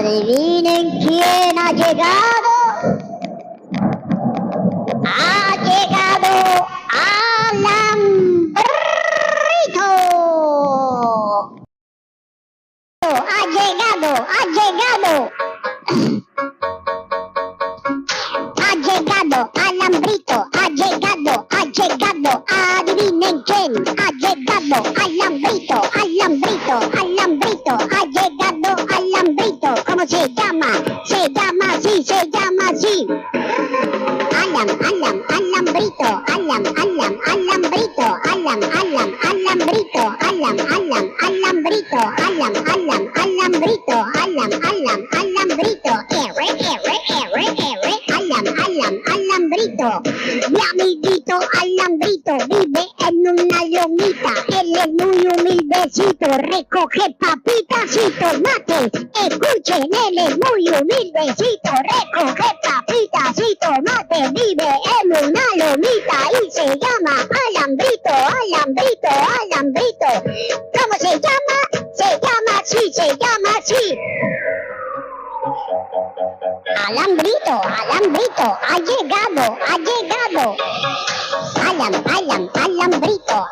Adivinen quién ha llegado. Ha llegado Alambrito. Ha llegado. Ha llegado Alambrito. Ha llegado. Adivinen quién ha llegado. Alambrito. Ha llegado Alambrito. ¿Cómo se llama? Se llama así. Alambrito. Alambrito. Alambrito. Mi amiguito Alambrito vive en una lomita. Él es muy humildecito, recoge papitas y tomates. Escuchen, él es muy humildecito, recoge papitas y tomates. Vive en una lomita y se llama Alambrito. ¿Cómo se llama? Se llama así. Alambrito, ha llegado. Alambrito,